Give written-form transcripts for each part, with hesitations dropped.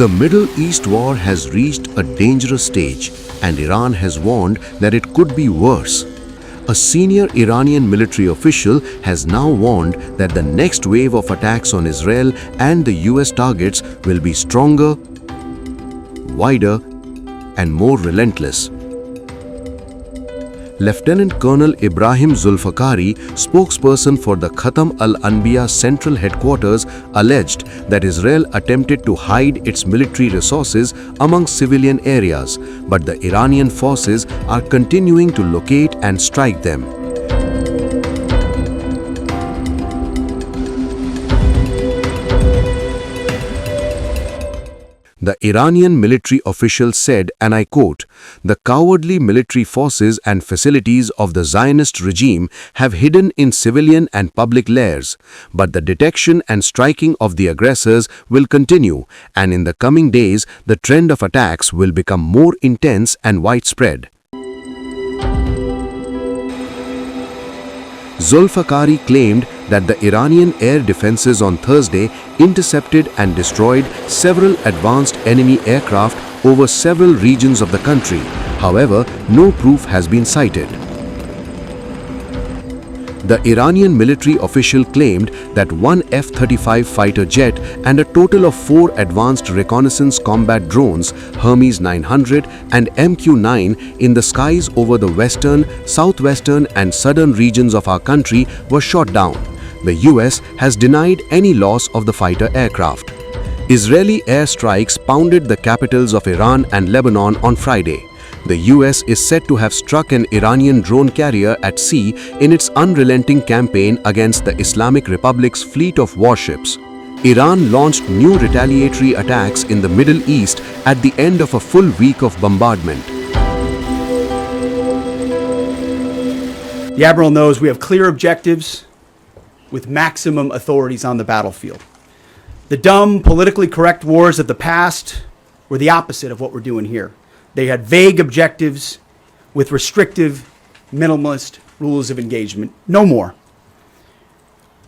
The Middle East war has reached a dangerous stage, and Iran has warned that it could be worse. A senior Iranian military official has now warned that the next wave of attacks on Israel and the US targets will be stronger, wider, and more relentless. Lieutenant Colonel Ibrahim Zolfaghari, spokesperson for the Khatam al-Anbiya Central Headquarters, alleged that Israel attempted to hide its military resources among civilian areas, but the Iranian forces are continuing to locate and strike them. The Iranian military official said, and I quote, "The cowardly military forces and facilities of the Zionist regime have hidden in civilian and public layers, but the detection and striking of the aggressors will continue, and in the coming days, the trend of attacks will become more intense and widespread." Zolfaghari claimed that the Iranian air defenses on Thursday intercepted and destroyed several advanced enemy aircraft over several regions of the country. However, no proof has been cited. The Iranian military official claimed that one F-35 fighter jet and a total of 4 advanced reconnaissance combat drones, Hermes 900 and MQ-9, in the skies over the western, southwestern and southern regions of our country were shot down. The US has denied any loss of the fighter aircraft. Israeli airstrikes pounded the capitals of Iran and Lebanon on Friday. The US is said to have struck an Iranian drone carrier at sea in its unrelenting campaign against the Islamic Republic's fleet of warships. Iran launched new retaliatory attacks in the Middle East at the end of a full week of bombardment. The Admiral knows we have clear objectives with maximum authorities on the battlefield. The dumb, politically correct wars of the past were the opposite of what we're doing here. They had vague objectives with restrictive, minimalist rules of engagement. No more.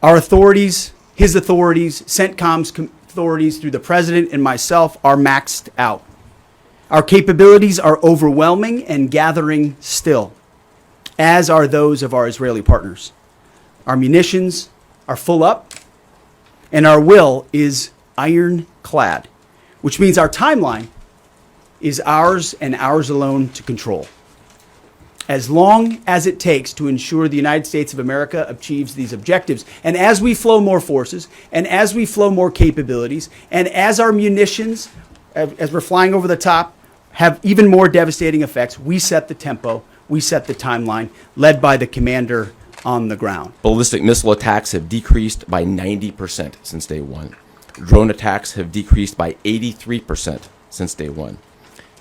Our authorities, his authorities, CENTCOM's authorities through the President and myself are maxed out. Our capabilities are overwhelming and gathering still, as are those of our Israeli partners. Our munitions are full up, and our will is ironclad, which means our timeline is ours and ours alone to control. As long as it takes to ensure the United States of America achieves these objectives, and as we flow more forces, and as we flow more capabilities, and as our munitions, as we're flying over the top, have even more devastating effects, we set the tempo, we set the timeline, led by the commander on the ground. Ballistic missile attacks have decreased by 90% since day one. Drone attacks have decreased by 83% since day one.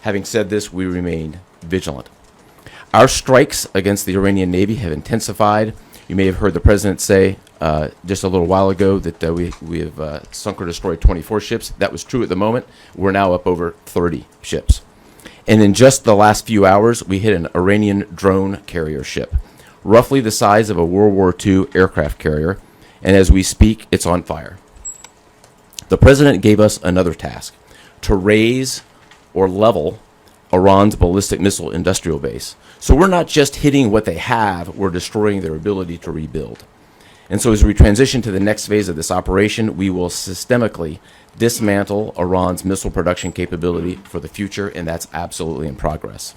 Having said this, we remain vigilant. Our strikes against the Iranian Navy have intensified. You may have heard the President say just a little while ago that we have sunk or destroyed 24 ships. That was true at the moment. We're now up over 30 ships. And in just the last few hours, we hit an Iranian drone carrier ship, roughly the size of a World War II aircraft carrier, and as we speak, it's on fire. The President gave us another task: to raise or level Iran's ballistic missile industrial base. So we're not just hitting what they have, we're destroying their ability to rebuild. And so as we transition to the next phase of this operation, we will systemically dismantle Iran's missile production capability for the future, and that's absolutely in progress.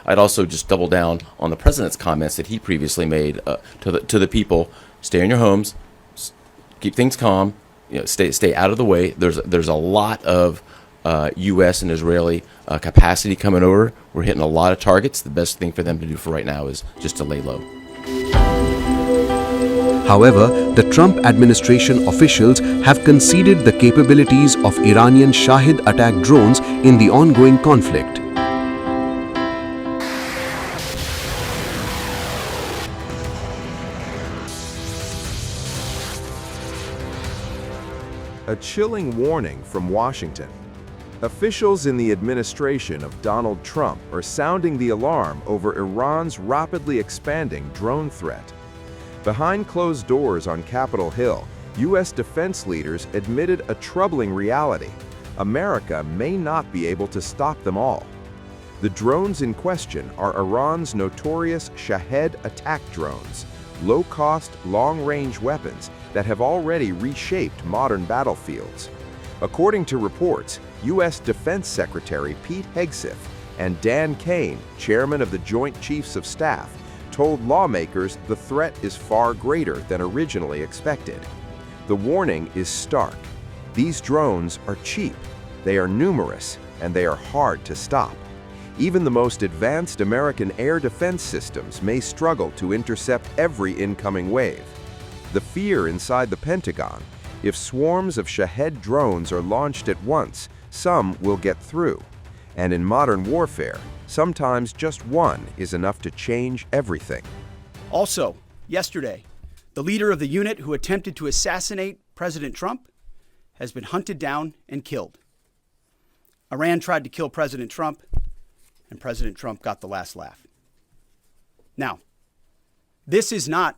I'd also just double down on the President's comments that he previously made to the people: stay in your homes, keep things calm, stay out of the way. There's a lot of U.S. and Israeli capacity coming over. We're hitting a lot of targets. The best thing for them to do for right now is just to lay low. However, the Trump administration officials have conceded the capabilities of Iranian Shahid attack drones in the ongoing conflict. A chilling warning from Washington. Officials in the administration of Donald Trump are sounding the alarm over Iran's rapidly expanding drone threat. Behind closed doors on Capitol Hill, U.S. defense leaders admitted a troubling reality: America may not be able to stop them all. The drones in question are Iran's notorious Shahed attack drones, low-cost, long-range weapons that have already reshaped modern battlefields. According to reports, U.S. Defense Secretary Pete Hegseth and Dan Kane, chairman of the Joint Chiefs of Staff, told lawmakers the threat is far greater than originally expected. The warning is stark. These drones are cheap, they are numerous, and they are hard to stop. Even the most advanced American air defense systems may struggle to intercept every incoming wave. The fear inside the Pentagon: if swarms of Shahed drones are launched at once, some will get through. And in modern warfare, sometimes just one is enough to change everything. Also, yesterday, the leader of the unit who attempted to assassinate President Trump has been hunted down and killed. Iran tried to kill President Trump, and President Trump got the last laugh. Now, this is not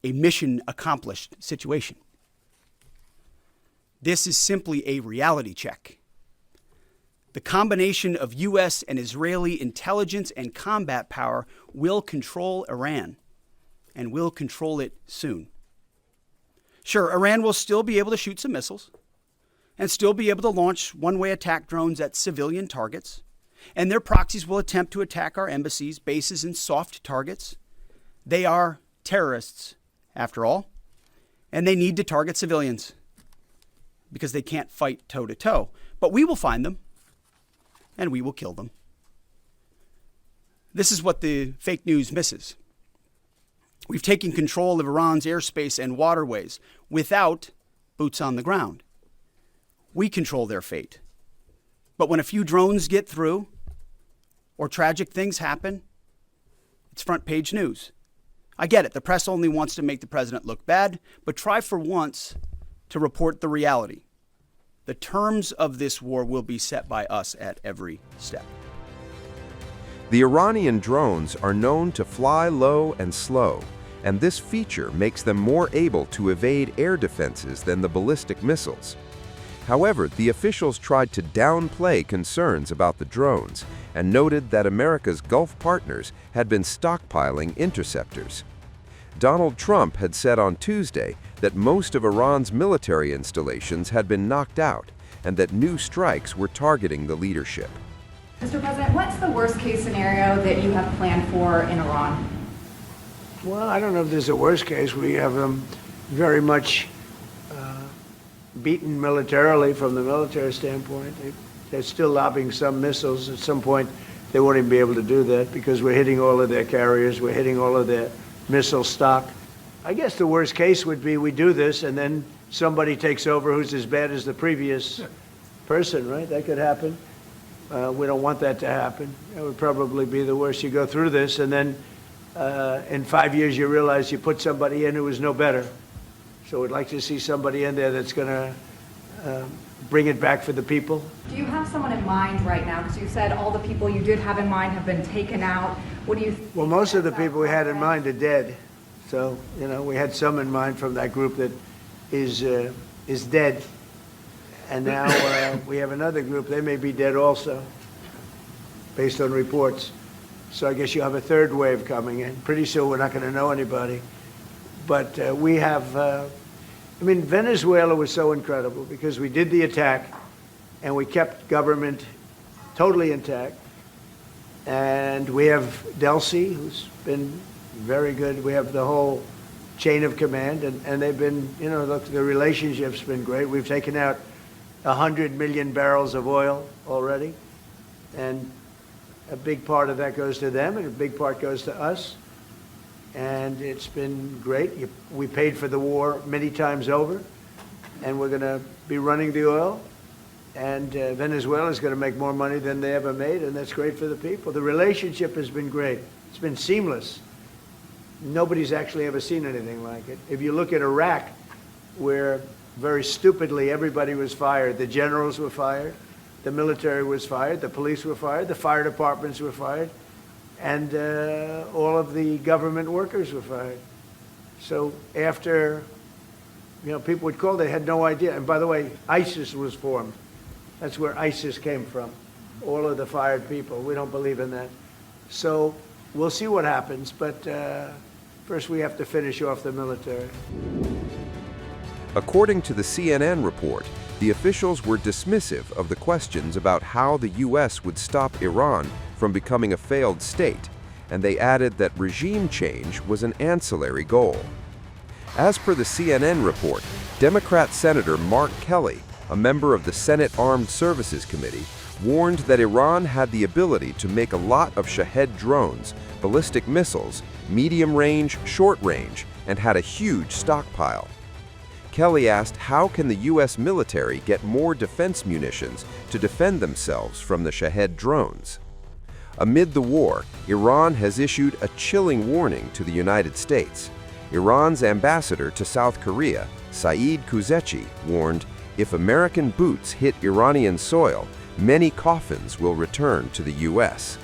a mission accomplished situation. This is simply a reality check. The combination of U.S. and Israeli intelligence and combat power will control Iran, and will control it soon. Sure, Iran will still be able to shoot some missiles, and still be able to launch one-way attack drones at civilian targets, and their proxies will attempt to attack our embassies, bases, and soft targets. They are terrorists, after all, and they need to target civilians because they can't fight toe-to-toe. But we will find them, and we will kill them. This is what the fake news misses. We've taken control of Iran's airspace and waterways without boots on the ground. We control their fate. But when a few drones get through, or tragic things happen, it's front page news. I get it. The press only wants to make the president look bad, but try for once to report the reality. The terms of this war will be set by us at every step. The Iranian drones are known to fly low and slow, and this feature makes them more able to evade air defenses than the ballistic missiles. However, the officials tried to downplay concerns about the drones and noted that America's Gulf partners had been stockpiling interceptors. Donald Trump had said on Tuesday that most of Iran's military installations had been knocked out and that new strikes were targeting the leadership. Mr. President, what's the worst-case scenario that you have planned for in Iran? Well, I don't know if there's a worst case. We have them very much beaten militarily from the military standpoint. They're still lobbing some missiles. At some point, they won't even be able to do that because we're hitting all of their carriers. We're hitting all of their missile stock. I guess the worst case would be we do this and then somebody takes over who's as bad as the previous person, right? That could happen. We don't want that to happen. That would probably be the worst. You go through this and then in 5 years you realize you put somebody in who was no better. So we'd like to see somebody in there that's going to bring it back for the people. Do you have someone in mind right now? Because you said all the people you did have in mind have been taken out. What do you think? Well, most of the people we had in mind are dead. So, you know, we had some in mind from that group that is dead. And now we have another group. They may be dead also, based on reports. So I guess you have a third wave coming in. Pretty soon we're not going to know anybody. But we have, I mean, Venezuela was so incredible because we did the attack and we kept government totally intact. And we have Delcy, who's been very good. We have the whole chain of command, and they've been, you know, look, the relationship's been great. We've taken out 100 million barrels of oil already, and a big part of that goes to them, and a big part goes to us. And it's been great. We paid for the war many times over, and we're going to be running the oil. And Venezuela is going to make more money than they ever made, and that's great for the people. The relationship has been great. It's been seamless. Nobody's actually ever seen anything like it. If you look at Iraq, where very stupidly everybody was fired, the generals were fired, the military was fired, the police were fired, the fire departments were fired, and all of the government workers were fired. So after, you know, people would call, they had no idea. And by the way, ISIS was formed That's where ISIS came from, all of the fired people. We don't believe in that. So we'll see what happens, but first we have to finish off the military. According to the CNN report, the officials were dismissive of the questions about how the U.S. would stop Iran from becoming a failed state, and they added that regime change was an ancillary goal. As per the CNN report, Democrat Senator Mark Kelly, a member of the Senate Armed Services Committee, warned that Iran had the ability to make a lot of Shahed drones, ballistic missiles, medium range, short range, and had a huge stockpile. Kelly asked, how can the U.S. military get more defense munitions to defend themselves from the Shahed drones? Amid the war, Iran has issued a chilling warning to the United States. Iran's ambassador to South Korea, Saeed Kuzechi, warned, if American boots hit Iranian soil, many coffins will return to the U.S.